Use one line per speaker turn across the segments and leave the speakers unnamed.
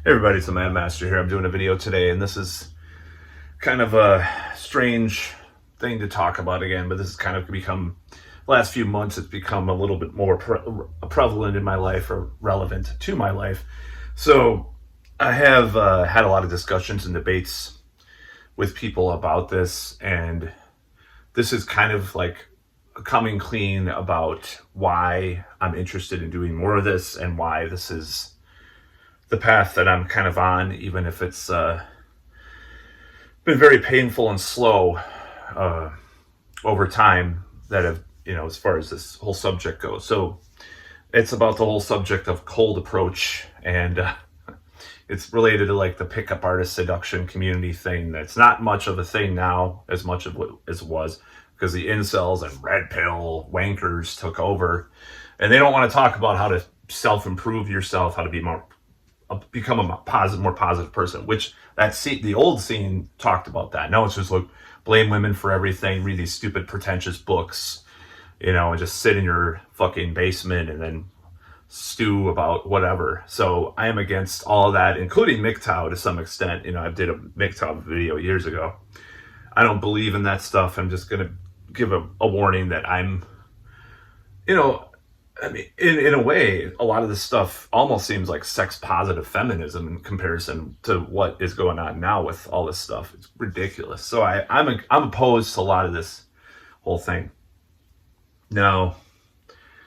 Hey everybody, it's the Man Master here. I'm doing a video today, and this is kind of a strange thing to talk about again, but this has kind of become, last few months, it's become a little bit more prevalent in my life or relevant to my life. So I have had a lot of discussions and debates with people about this, and this is kind of like coming clean about why I'm interested in doing more of this and why this is the path that I'm kind of on, even if it's been very painful and slow over time that have, as far as this whole subject goes. So it's about the whole subject of cold approach, and it's related to like the pickup artist seduction community thing. That's not much of a thing now as much of what as it was, because the incels and red pill wankers took over, and they don't want to talk about how to self-improve yourself, how to become a more positive person, which the old scene talked about that. Now it's just like blame women for everything, read these stupid pretentious books, and just sit in your fucking basement and then stew about whatever. So I am against all of that, including MGTOW to some extent. I did a MGTOW video years ago. I don't believe in that stuff. I'm just going to give a warning that I'm, in a way, a lot of this stuff almost seems like sex positive feminism in comparison to what is going on now with all this stuff. It's ridiculous. So I'm opposed to a lot of this whole thing. Now,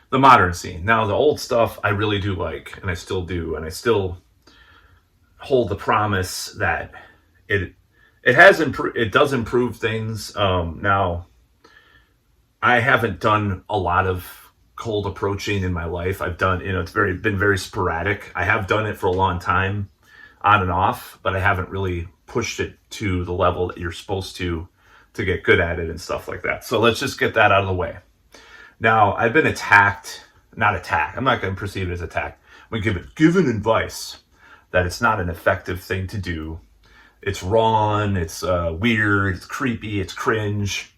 the modern scene. Now, the old stuff I really do like, and I still do, and I still hold the promise that it has improved. It does improve things. Now, I haven't done a lot of cold approaching in my life. I've done, it's been very sporadic. I have done it for a long time, on and off, but I haven't really pushed it to the level that you're supposed to get good at it and stuff like that. So let's just get that out of the way. Now, I've been not attacked. I'm not going to perceive it as attack. I'm going to given advice that it's not an effective thing to do. It's wrong. It's weird. It's creepy. It's cringe.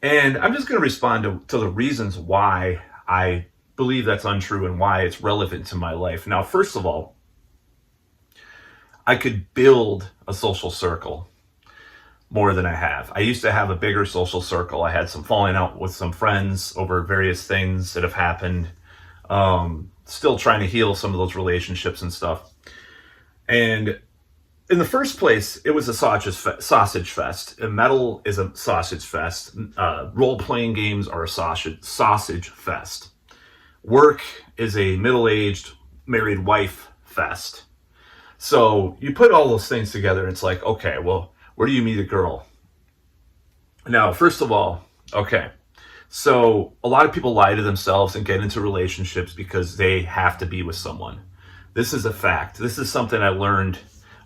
And I'm just going to respond to the reasons why I believe that's untrue and why it's relevant to my life. Now, first of all, I could build a social circle more than I have. I used to have a bigger social circle. I had some falling out with some friends over various things that have happened. Still trying to heal some of those relationships and stuff. And in the first place, it was a sausage fest. Metal is a sausage fest. Role-playing games are a sausage fest. Work is a middle-aged married wife fest. So you put all those things together, and it's like, okay, well, where do you meet a girl? Now, first of all, okay, so a lot of people lie to themselves and get into relationships because they have to be with someone. This is a fact. This is something I learned.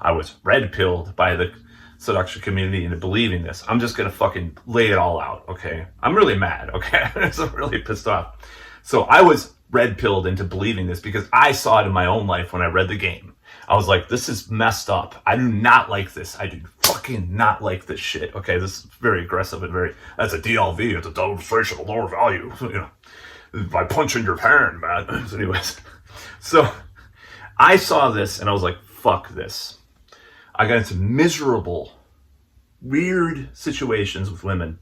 I was red-pilled by the seduction community into believing this. I'm just going to fucking lay it all out, okay? I'm really mad, okay? I'm really pissed off. So I was red-pilled into believing this because I saw it in my own life when I read the game. I was like, this is messed up. I do not like this. I do fucking not like this shit, okay? This is very aggressive and that's a DLV. It's a demonstration of lower value, by punching your parent, man. So anyways, so I saw this and I was like, fuck this. I got into miserable, weird situations with women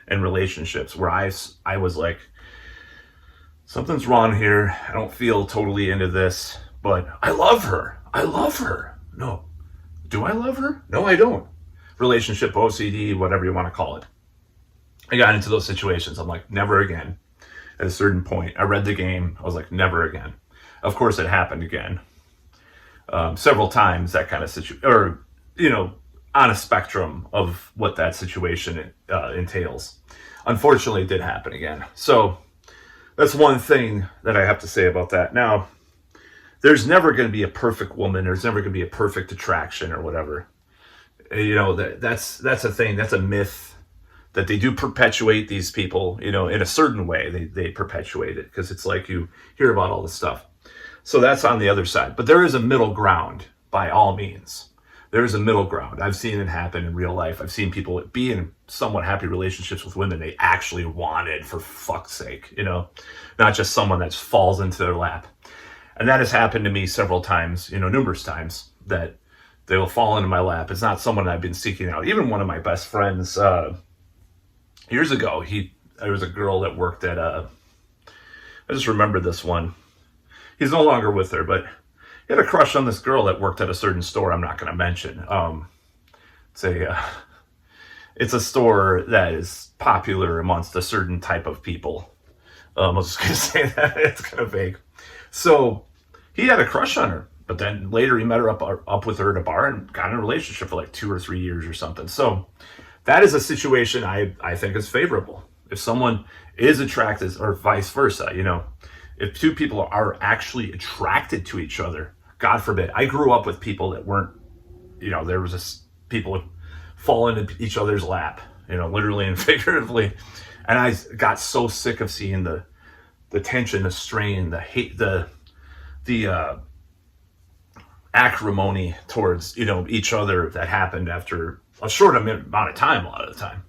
and relationships where I was like, something's wrong here. I don't feel totally into this, but I love her. I love her. No. Do I love her? No, I don't. Relationship OCD, whatever you want to call it. I got into those situations. I'm like, never again. At a certain point, I read the game. I was like, never again. Of course, it happened again. Several times, that kind of situation, or, on a spectrum of what that situation entails. Unfortunately, it did happen again. So that's one thing that I have to say about that. Now, there's never going to be a perfect woman. There's never going to be a perfect attraction or whatever. That's a thing. That's a myth that they do perpetuate these people, in a certain way. They perpetuate it because it's like you hear about all this stuff. So that's on the other side. But there is a middle ground, by all means. There is a middle ground. I've seen it happen in real life. I've seen people be in somewhat happy relationships with women they actually wanted, for fuck's sake, not just someone that falls into their lap. And that has happened to me several times, numerous times. that they will fall into my lap. It's not someone I've been seeking out. Even one of my best friends, years ago, there was a girl that worked at I just remember this one. He's no longer with her, but he had a crush on this girl that worked at a certain store I'm not going to mention. It's a it's a store that is popular amongst a certain type of people. I was just going to say that. It's kind of vague. So he had a crush on her, but then later he met her up with her at a bar and got in a relationship for like 2 or 3 years or something. So that is a situation I think is favorable. If someone is attracted, or vice versa, if two people are actually attracted to each other, God forbid. I grew up with people that weren't, there was this people fall into each other's lap, literally and figuratively. And I got so sick of seeing the tension, the strain, the hate, the acrimony towards, each other that happened after a short amount of time, a lot of the time.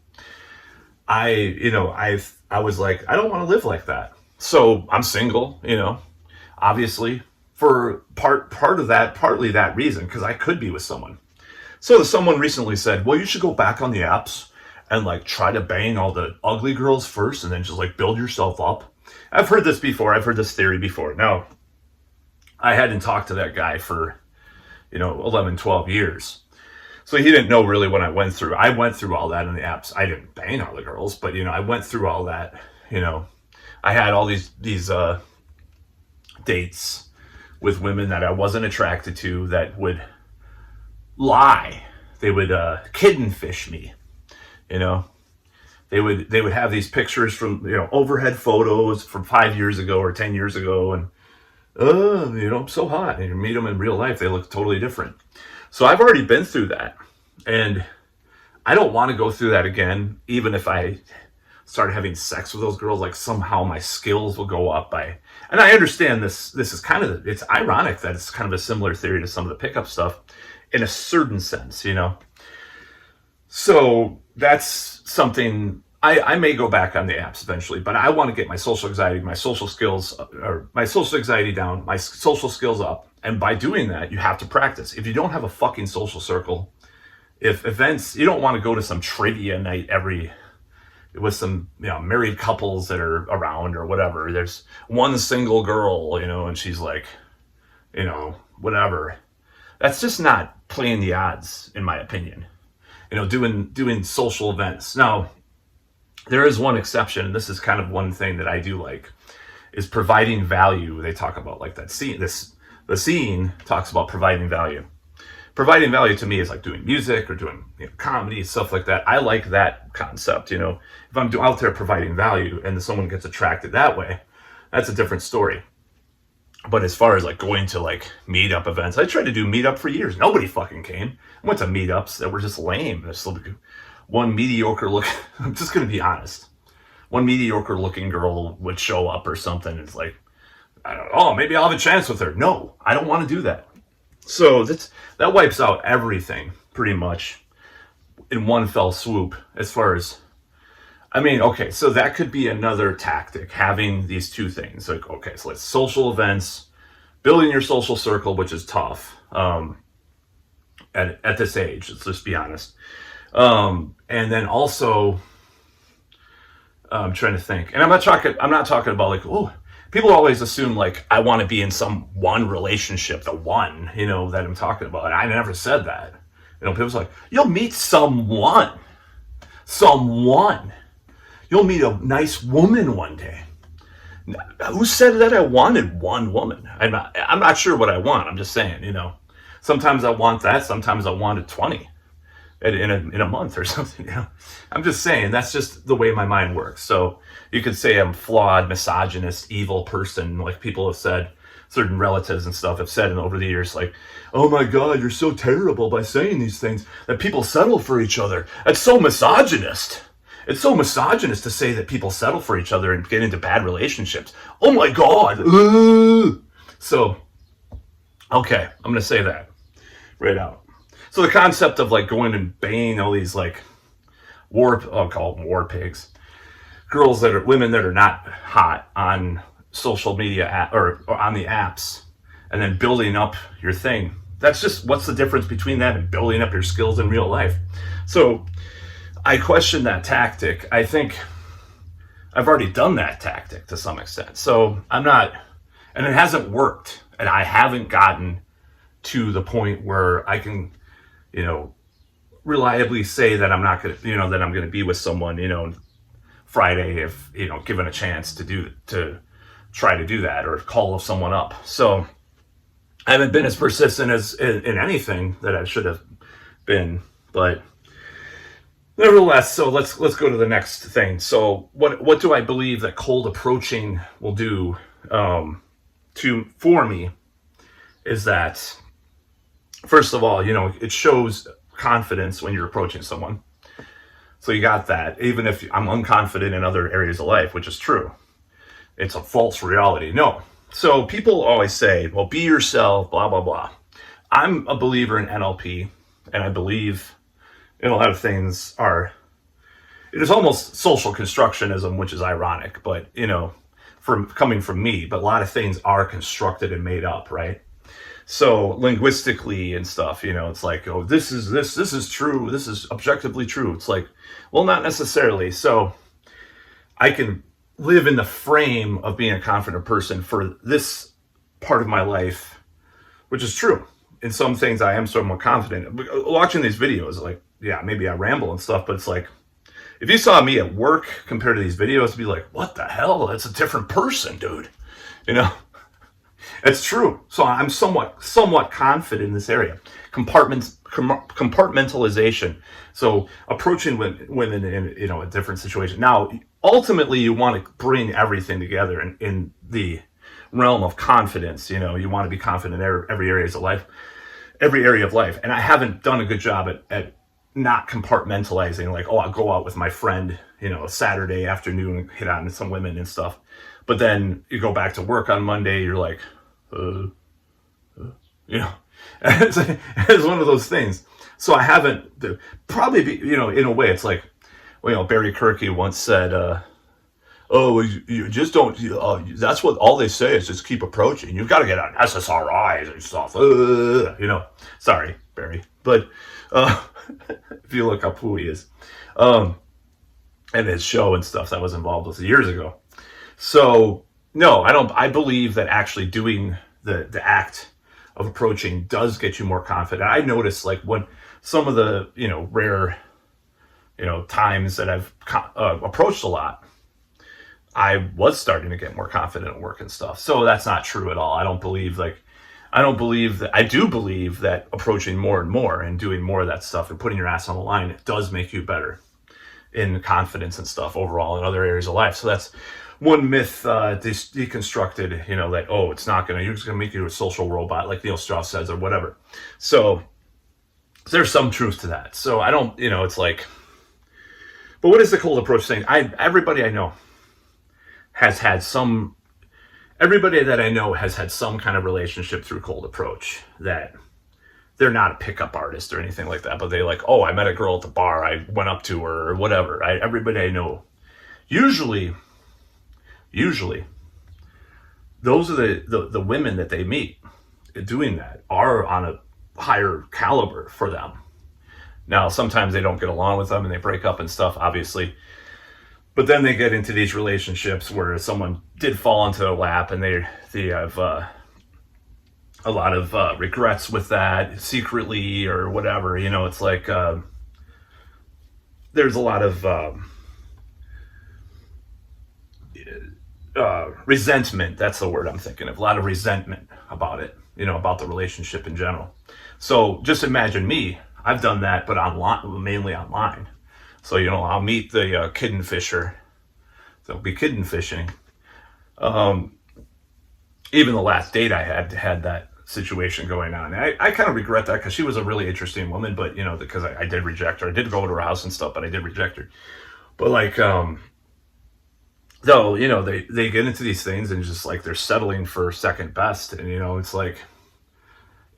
I was like, I don't want to live like that. So I'm single, obviously for part of that, partly that reason, because I could be with someone. So someone recently said, well, you should go back on the apps and like try to bang all the ugly girls first and then just like build yourself up. I've heard this before. I've heard this theory before. Now, I hadn't talked to that guy for, 11, 12 years. So he didn't know really what I went through. I went through all that in the apps. I didn't bang all the girls, but, I went through all that, I had all these dates with women that I wasn't attracted to that would lie. They would kidney fish me, They would have these pictures from, overhead photos from 5 years ago or 10 years ago, and I'm so hot. And you meet them in real life, they look totally different. So I've already been through that, and I don't want to go through that again. Even if I started having sex with those girls, like somehow my skills will go up and I understand this is kind of, it's ironic that it's kind of a similar theory to some of the pickup stuff in a certain sense, So that's something I may go back on the apps eventually, but I want to get my social anxiety, my social skills, or my social anxiety down, my social skills up. And by doing that, you have to practice. If you don't have a fucking social circle, if events, you don't want to go to some trivia night with some, married couples that are around or whatever. There's one single girl, and she's like, whatever. That's just not playing the odds, in my opinion. Doing social events. Now, there is one exception, and this is kind of one thing that I do like, is providing value. They talk about like that scene. The scene talks about providing value. Providing value to me is like doing music or doing comedy, stuff like that. I like that concept. If I'm out there providing value and someone gets attracted that way, that's a different story. But as far as like going to like meetup events, I tried to do meetup for years. Nobody fucking came. I went to meetups that were just lame. There's one mediocre look. I'm just going to be honest. One mediocre looking girl would show up or something. It's like, I don't know. Oh, maybe I'll have a chance with her. No, I don't want to do that. So that wipes out everything pretty much in one fell swoop as far as, okay, so that could be another tactic, having these two things. Like, okay, so let's social events, building your social circle, which is tough at this age, let's just be honest. And then also, I'm trying to think, and I'm not talking about like, oh, people always assume like I want to be in some one relationship, the one, that I'm talking about. And I never said that. People's like, you'll meet someone. You'll meet a nice woman one day. Who said that I wanted one woman? I'm not sure what I want. I'm just saying, sometimes I want that. Sometimes I wanted 20 in a month or something. I'm just saying that's just the way my mind works. So you could say I'm flawed, misogynist, evil person, like people have said. Certain relatives and stuff have said over the years, like, oh my God, you're so terrible by saying these things that people settle for each other. That's so misogynist. It's so misogynist to say that people settle for each other and get into bad relationships. Oh my God. So, okay, I'm going to say that right out. So the concept of like going and banging all these like I'll call them war pigs, women that are not hot on social media or on the apps, and then building up your thing. That's just what's the difference between that and building up your skills in real life. So I question that tactic. I think I've already done that tactic to some extent. So I'm not, and it hasn't worked. And I haven't gotten to the point where I can, you know, reliably say that I'm not going to, that I'm going to be with someone, Friday if, given a chance to try to do that or call someone up. So I haven't been as persistent as in anything that I should have been, but nevertheless, so let's go to the next thing. So what do I believe that cold approaching will do for me is that, first of all, it shows confidence when you're approaching someone. So you got that. Even if I'm unconfident in other areas of life, which is true, it's a false reality. No. So people always say, well, be yourself, blah, blah, blah. I'm a believer in NLP, and I believe in a lot of things it is almost social constructionism, which is ironic, but, from coming from me, but a lot of things are constructed and made up, right? So linguistically and stuff, it's like, oh, this is true. This is objectively true. It's like, well, not necessarily. So I can live in the frame of being a confident person for this part of my life, which is true. In some things, I am somewhat confident. Watching these videos, like, yeah, maybe I ramble and stuff, but it's like, if you saw me at work compared to these videos, it'd be like, what the hell? That's a different person, dude. It's true. So I'm somewhat confident in this area. Compartmentalization. So approaching women in a different situation. Now, ultimately, you want to bring everything together in the realm of confidence. You want to be confident in every area of life. And I haven't done a good job at not compartmentalizing. Like, oh, I'll go out with my friend, a Saturday afternoon and hit on some women and stuff. But then you go back to work on Monday, you're like, it's one of those things. So I haven't, probably be, in a way, it's like, Barry Kirky once said, oh, you just don't, that's what all they say is just keep approaching. You've got to get on SSRIs and stuff. Sorry, Barry. But if you look up who he is, and his show and stuff that was involved with years ago. So no, I believe that actually doing the act of approaching does get you more confident. I noticed, like, when some of the, rare, times that I've approached a lot, I was starting to get more confident at work and stuff. So that's not true at all. I do believe that approaching more and more and doing more of that stuff and putting your ass on the line does make you better in confidence and stuff overall in other areas of life. So that's one myth deconstructed, that, oh, it's not you're just going to make you a social robot like Neil Strauss says or whatever. So there's some truth to that. So I don't, it's like, but what is the cold approach thing? Everybody that I know has had some kind of relationship through cold approach, that they're not a pickup artist or anything like that, but they like, oh, I met a girl at the bar, I went up to her or whatever. Everybody I know, usually those are the women that they meet doing that are on a higher caliber for them. Now, sometimes they don't get along with them and they break up and stuff, obviously. But then they get into these relationships where someone did fall into their lap and they have a lot of regrets with that secretly or whatever. It's like there's a lot of resentment. That's the word I'm thinking of. A lot of resentment about it, about the relationship in general. So just imagine me. I've done that, but mainly online. So, I'll meet the kidden fisher. They'll be kidden fishing. Even the last date I had that situation going on. I kind of regret that because she was a really interesting woman, but, because I did reject her. I did go to her house and stuff, but I did reject her. But like, though, they get into these things and just like they're settling for second best. And, it's like,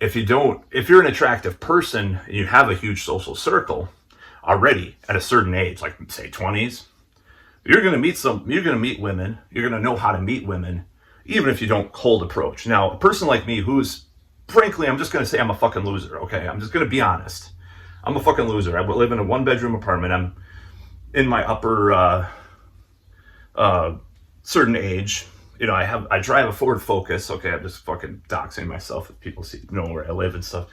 if you're an attractive person and you have a huge social circle already at a certain age, like say 20s, you're going to meet women. You're going to know how to meet women, even if you don't cold approach. Now, a person like me who's frankly, I'm just going to say I'm a fucking loser, okay? I'm just going to be honest. I'm a fucking loser. I live in a 1-bedroom apartment. I'm in my upper certain age. I drive a Ford Focus. Okay, I'm just fucking doxing myself if people know where I live and stuff.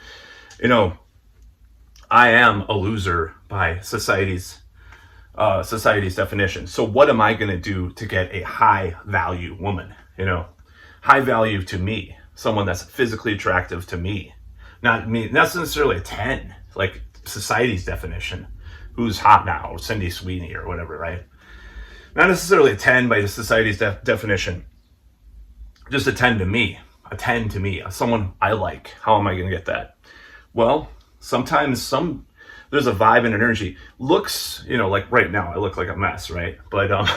I am a loser by society's definition. So what am I going to do to get a high value woman? High value to me, someone that's physically attractive to me, not necessarily a 10, like society's definition. Who's hot now? Cindy Sweeney or whatever, right? Not necessarily a 10 by the society's definition. Just a 10 to me. A 10 to me. Someone I like. How am I going to get that? Well, sometimes there's a vibe and energy. Looks, like right now, I look like a mess, right? But,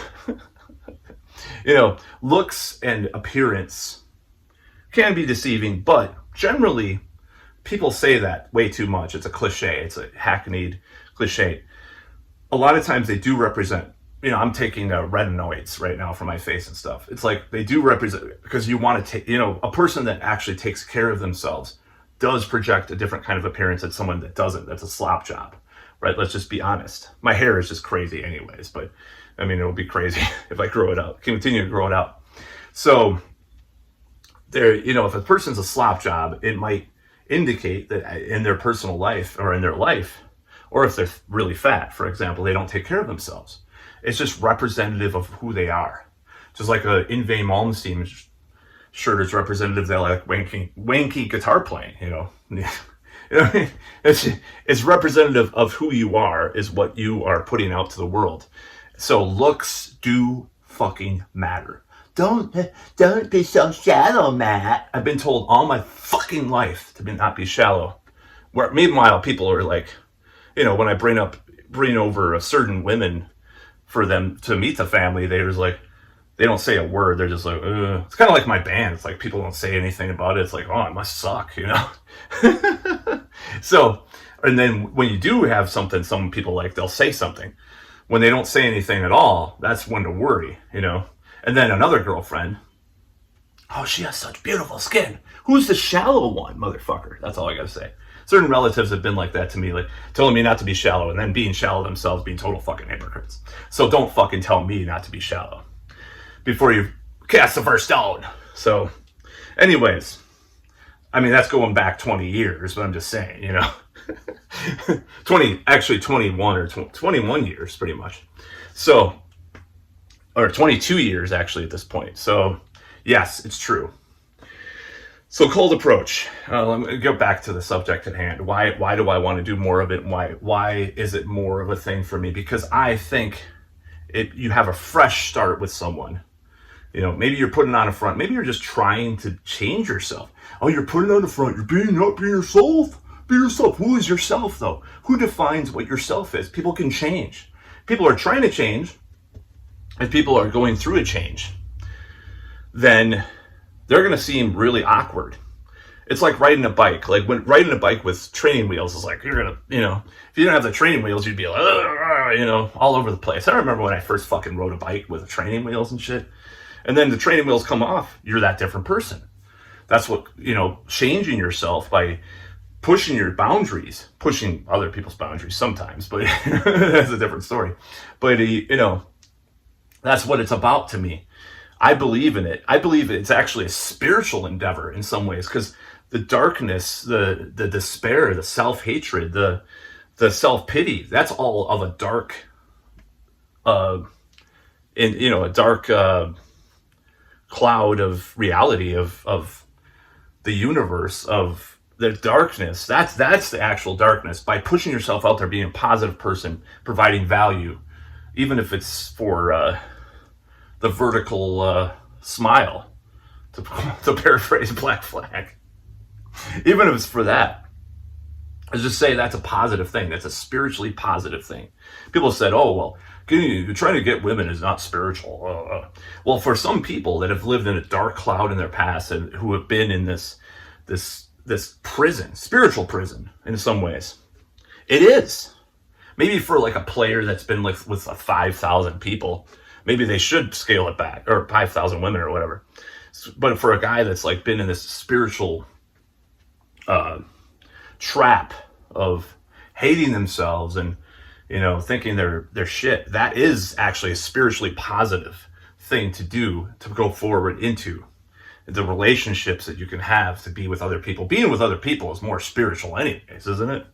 looks and appearance can be deceiving, but generally, people say that way too much. It's a cliche. It's a hackneyed cliche. A lot of times they do represent, I'm taking retinoids right now for my face and stuff. It's like they do represent, because you want to take, a person that actually takes care of themselves does project a different kind of appearance than someone that doesn't. That's a slop job, right? Let's just be honest. My hair is just crazy anyways, but it'll be crazy if I grow it out, continue to grow it out. So there, if a person's a slop job, it might indicate that in their personal life or in their life, or if they're really fat, for example, they don't take care of themselves. It's just representative of who they are. Just like a Yngwie Malmsteen shirt is representative, they like wanky guitar playing, It's representative of who you are, is what you are putting out to the world. So looks do fucking matter. Don't be so shallow, Matt. I've been told all my fucking life to not be shallow. Meanwhile, people are like, when I bring over a certain women for them to meet the family, they don't say a word. They're just like, ugh. It's kind of like my band. It's like people don't say anything about it. It's like, oh, it must suck, So, and then when you do have something, some people they'll say something. When they don't say anything at all, that's when to worry, And then another girlfriend, oh, she has such beautiful skin. Who's the shallow one, motherfucker? That's all I gotta say. Certain relatives have been like that to me, like telling me not to be shallow and then being shallow themselves, being total fucking hypocrites. So don't fucking tell me not to be shallow before you cast the first stone. So anyways, that's going back 20 years, but I'm just saying, 21 or 21 years pretty much. So, or 22 years actually at this point. So yes, it's true. So cold approach. Let me go back to the subject at hand. Why do I want to do more of it? Why is it more of a thing for me? Because I think you have a fresh start with someone. Maybe you're putting on a front. Maybe you're just trying to change yourself. Oh, you're putting on the front. You're being yourself. Be yourself. Who is yourself, though? Who defines what yourself is? People can change. People are trying to change. If people are going through a change, then they're going to seem really awkward. It's like riding a bike. Like when riding a bike with training wheels is like, you're going to, if you didn't have the training wheels, you'd be like, all over the place. I remember when I first fucking rode a bike with training wheels and shit. And then the training wheels come off, you're that different person. That's what, changing yourself by pushing your boundaries, pushing other people's boundaries sometimes, but that's a different story. But, that's what it's about to me. I believe in it. I believe it's actually a spiritual endeavor in some ways, because the darkness, the despair, the self-hatred, the self-pity, that's all of a dark, a dark cloud of reality of the universe, of the darkness. That's the actual darkness. By pushing yourself out there, being a positive person, providing value, even if it's for the vertical smile, to paraphrase Black Flag. Even if it's for that, I just say that's a positive thing. That's a spiritually positive thing. People said, oh, well, trying to get women is not spiritual. Well, for some people that have lived in a dark cloud in their past and who have been in this prison, spiritual prison in some ways, it is. Maybe for like a player that's been with 5,000 people, maybe they should scale it back, or 5,000 women or whatever. But for a guy that's been in this spiritual trap of hating themselves and thinking they're shit. That is actually a spiritually positive thing to do, to go forward into the relationships that you can have, to be with other people. Being with other people is more spiritual anyways, isn't it?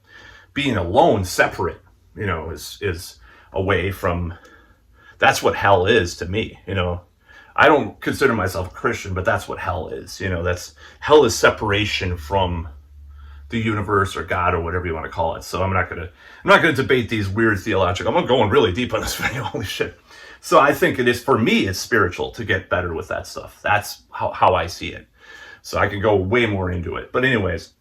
Being alone, separate, is away from. That's what hell is to me. I don't consider myself a Christian, but that's what hell is. That's hell is separation from the universe or God or whatever you want to call it. So I'm not gonna debate these weird theological. I'm going really deep on this video. Holy shit. So I think it is, for me, it's spiritual to get better with that stuff. That's how I see it. So I can go way more into it. But anyways,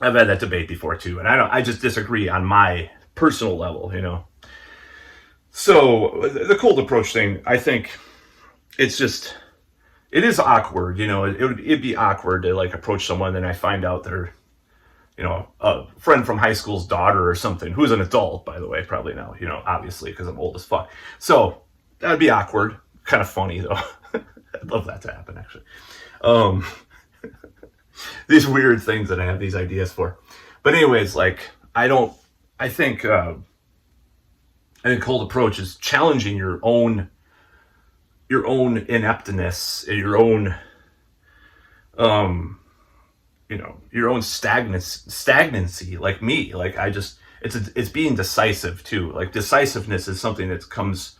I've had that debate before too, and I just disagree on my personal level. So the cold approach thing, I think it is awkward. It'd be awkward to like approach someone and I find out they're a friend from high school's daughter or something, who's an adult, by the way, probably now, obviously, because I'm old as fuck. So that'd be awkward. Kind of funny, though. I'd love that to happen, actually. These weird things that I have these ideas for. But anyways, like, I think cold approach is challenging your own ineptness, your own your own stagnancy, like me. Like it's being decisive too. Like decisiveness is something that comes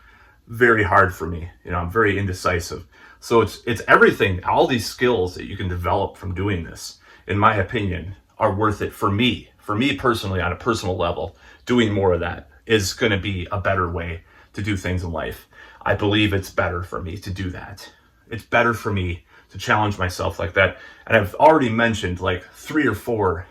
very hard for me. I'm very indecisive. So it's everything, all these skills that you can develop from doing this, in my opinion, are worth it for me. For me personally, on a personal level, doing more of that is going to be a better way to do things in life. I believe it's better for me to do that. It's better for me to challenge myself like that. And I've already mentioned like 3 or 4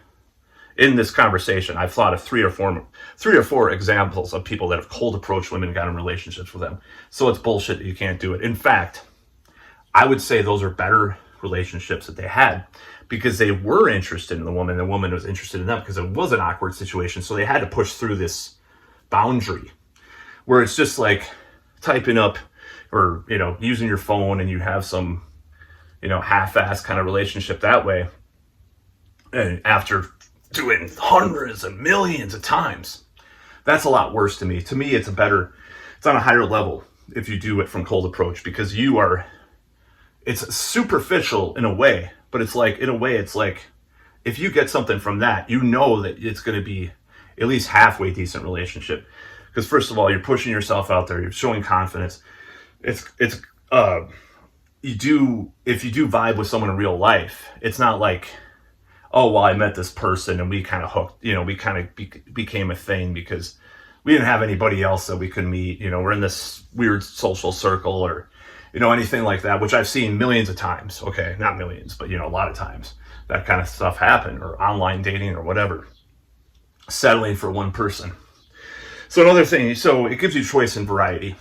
in this conversation. I've thought of 3 or 4 examples of people that have cold approached women and got in relationships with them. So it's bullshit that you can't do it. In fact, I would say those are better relationships that they had because they were interested in the woman was interested in them, because it was an awkward situation. So they had to push through this boundary where it's just like typing up or, using your phone, and you have some, half-ass kind of relationship that way. And after doing hundreds of millions of times, that's a lot worse to me. To me, it's on a higher level if you do it from cold approach, because it's superficial in a way, but it's like if you get something from that, that it's going to be at least halfway decent relationship. Because first of all, you're pushing yourself out there, you're showing confidence. If you do vibe with someone in real life, it's not like, oh, well, I met this person and we kind of hooked, we kind of became a thing because we didn't have anybody else that we could meet. We're in this weird social circle or, anything like that, which I've seen millions of times. Okay, not millions, but, a lot of times that kind of stuff happen, or online dating or whatever, settling for one person. So another thing, so it gives you choice and variety.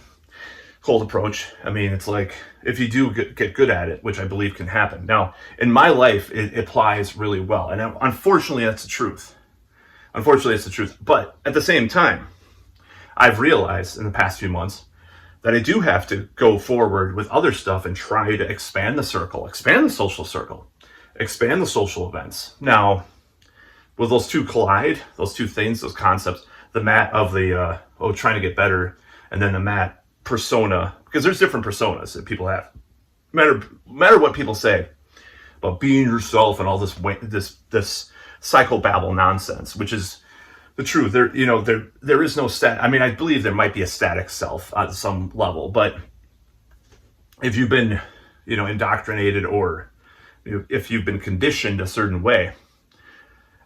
Cold approach. I mean, it's like if you do get good at it, which I believe can happen. Now, in my life, it applies really well. And unfortunately, that's the truth. But at the same time, I've realized in the past few months that I do have to go forward with other stuff and try to expand the circle, expand the social circle, expand the social events. Now, will those two collide? Those two things, those concepts, the Matt of the, trying to get better, and then the Matt persona, because there's different personas that people have. No matter what people say about being yourself and all this psychobabble nonsense, which is the truth. There is no I mean, I believe there might be a static self at some level, but if you've been, indoctrinated, or if you've been conditioned a certain way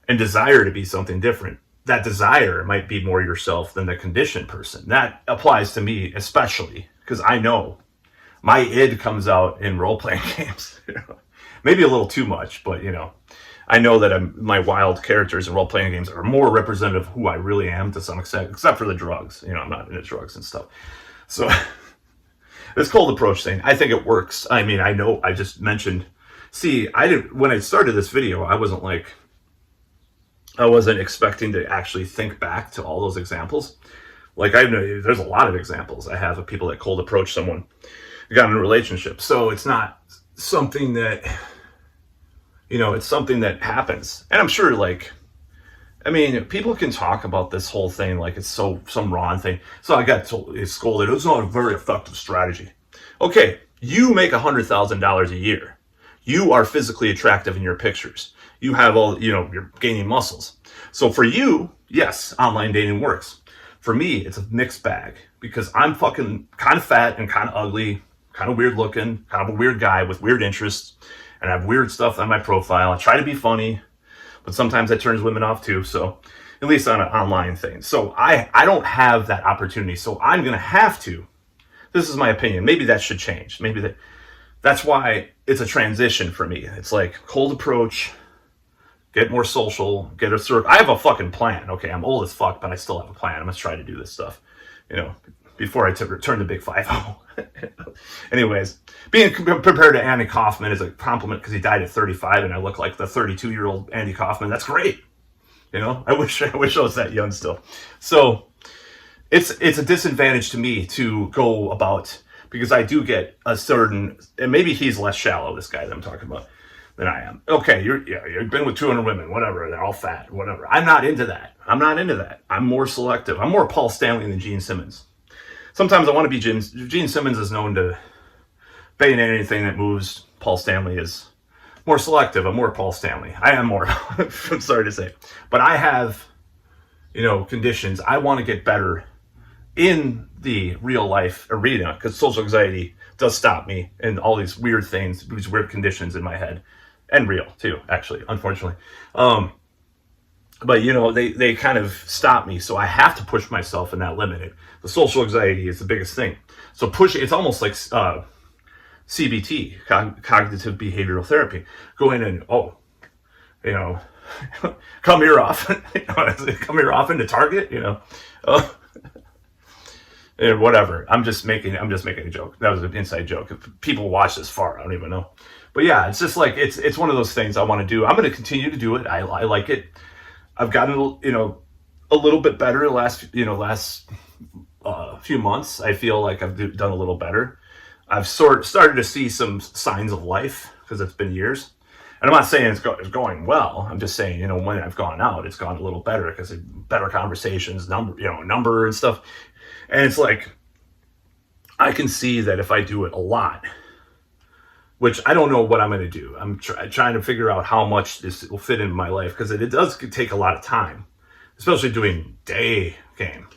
and desire to be something different, that desire might be more yourself than the conditioned person. That applies to me especially, because I know my id comes out in role-playing games. Maybe a little too much, but I know that my wild characters in role-playing games are more representative of who I really am to some extent, except for the drugs. I'm not into drugs and stuff. So this cold approach thing, I think it works. I mean, I know I just mentioned, when I started this video, I wasn't expecting to actually think back to all those examples. Like, I know there's a lot of examples I have of people that cold approach someone, got in a relationship. So it's not something that It's something that happens. And I'm sure, like, I mean, people can talk about this whole thing like it's some wrong thing. So I got scolded. It's not a very effective strategy. Okay, you make $100,000 a year. You are physically attractive in your pictures. You have you're gaining muscles. So for you, yes, online dating works. For me, it's a mixed bag because I'm fucking kind of fat and kind of ugly, kind of weird looking, kind of a weird guy with weird interests, and I have weird stuff on my profile. I try to be funny, but sometimes that turns women off too. So at least on an online thing. So I don't have that opportunity. So I'm going to have to, this is my opinion. Maybe that should change. Maybe that's why it's a transition for me. It's like cold approach, get more social, get a circle. I have a fucking plan. Okay, I'm old as fuck, but I still have a plan. I'm going to try to do this stuff, before I return to Big 5-0. Anyways, being compared to Andy Kaufman is a compliment because he died at 35 and I look like the 32-year-old Andy Kaufman. That's great. I wish I was that young still. So it's a disadvantage to me to go about, because I do get a certain, and maybe he's less shallow, this guy that I'm talking about, than I am. Okay, you've been with 200 women, whatever, they're all fat, whatever. I'm not into that. I'm more selective. I'm more Paul Stanley than Gene Simmons. Sometimes I want to be Gene Simmons is known to bait anything that moves. Paul Stanley is more selective. I'm more Paul Stanley. I am more. I'm sorry to say. But I have, conditions. I want to get better in the real life arena because social anxiety does stop me and all these weird things, these weird conditions in my head, and real too, actually, unfortunately. But they kind of stop me, so I have to push myself in that limit. The social anxiety is the biggest thing. So it's almost like CBT, cognitive behavioral therapy. Go in and come here often, come here often to Target, and whatever. I'm just making a joke. That was an inside joke. If people watch this far, I don't even know. But yeah, it's just like it's one of those things I want to do. I'm going to continue to do it. I like it. I've gotten a little bit better the last few months. I feel like I've done a little better. I've started to see some signs of life because it's been years. And I'm not saying it's going well. I'm just saying, when I've gone out, it's gone a little better because of better conversations, number and stuff. And it's like, I can see that if I do it a lot, which I don't know what I'm going to do. I'm trying to figure out how much this will fit into my life because it does take a lot of time, especially doing day game.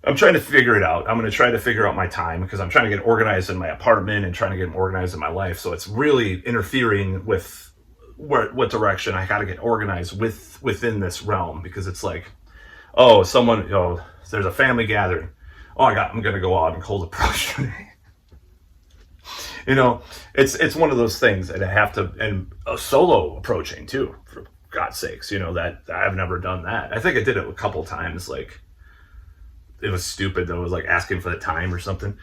I'm trying to figure it out. I'm going to try to figure out my time because I'm trying to get organized in my apartment and trying to get organized in my life. So it's really interfering with what direction I got to get organized within this realm, because it's like, there's a family gathering. I'm going to go out and cold approach today. It's one of those things that I have to, and a solo approaching too, for God's sakes, that I've never done that. I think I did it a couple times. Like, it was stupid though. It was like asking for the time or something,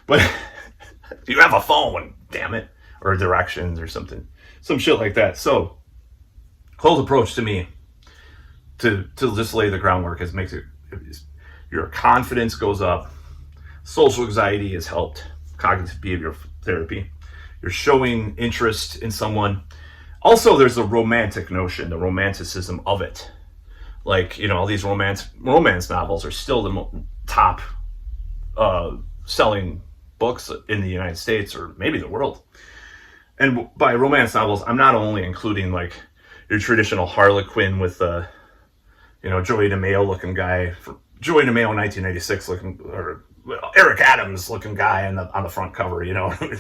but you have a phone, damn it, or directions or something, some shit like that. So cold approach to me, to just lay the groundwork, your confidence goes up. Social anxiety is helped. Cognitive behavioral therapy. You're showing interest in someone. Also, there's the romantic notion, the romanticism of it. Like, all these romance novels are still the top selling books in the United States, or maybe the world. And by romance novels, I'm not only including like your traditional Harlequin with Joey DeMeo looking guy, Joey DeMeo 1996 looking, or Eric Adams looking guy on the front cover,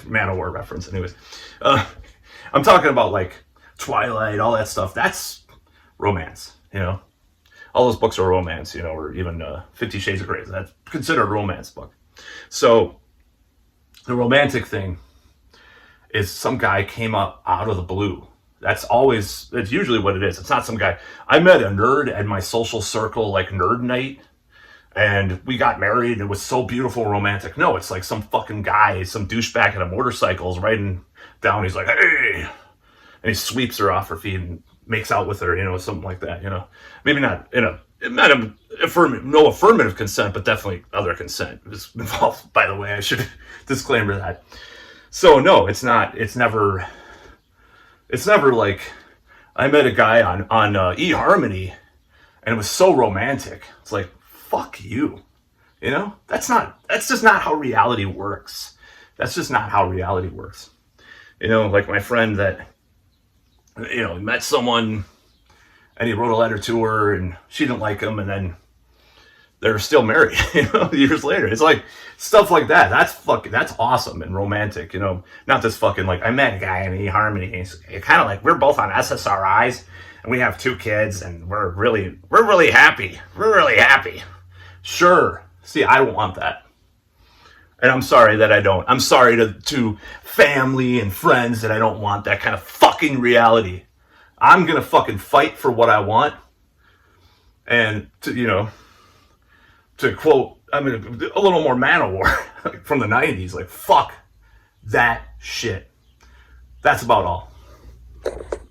Man-O-War reference. Anyways, I'm talking about like Twilight, all that stuff. That's romance, all those books are romance, or even 50 Shades of Grey. That's considered a romance book. So the romantic thing is some guy came up out of the blue. That's usually what it is. It's not some guy. I met a nerd at my social circle, like nerd night, and we got married, and it was so beautiful, romantic. No, it's like some fucking guy, some douchebag at a motorcycle is riding down. He's like, hey, and he sweeps her off her feet and makes out with her, something like that, Maybe not no affirmative consent, but definitely other consent is involved, by the way. I should disclaimer that. So no, it's not, it's never It's never like I met a guy on eHarmony and it was so romantic. It's like, fuck you. You know, that's just not how reality works. That's just not how reality works. You know, like my friend that, you know, met someone and he wrote a letter to her and she didn't like him, and then they're still married, you know, years later. It's like stuff like that. That's awesome and romantic, you know. Not this fucking like I met a guy in eHarmony. It's kind of like we're both on SSRIs and we have 2 kids and we're really happy. We're really happy. Sure. See, I don't want that. And I'm sorry that I don't. I'm sorry to family and friends that I don't want that kind of fucking reality. I'm going to fucking fight for what I want. And, to quote, I mean, a little more Manowar from the 90s, like, fuck that shit. That's about all.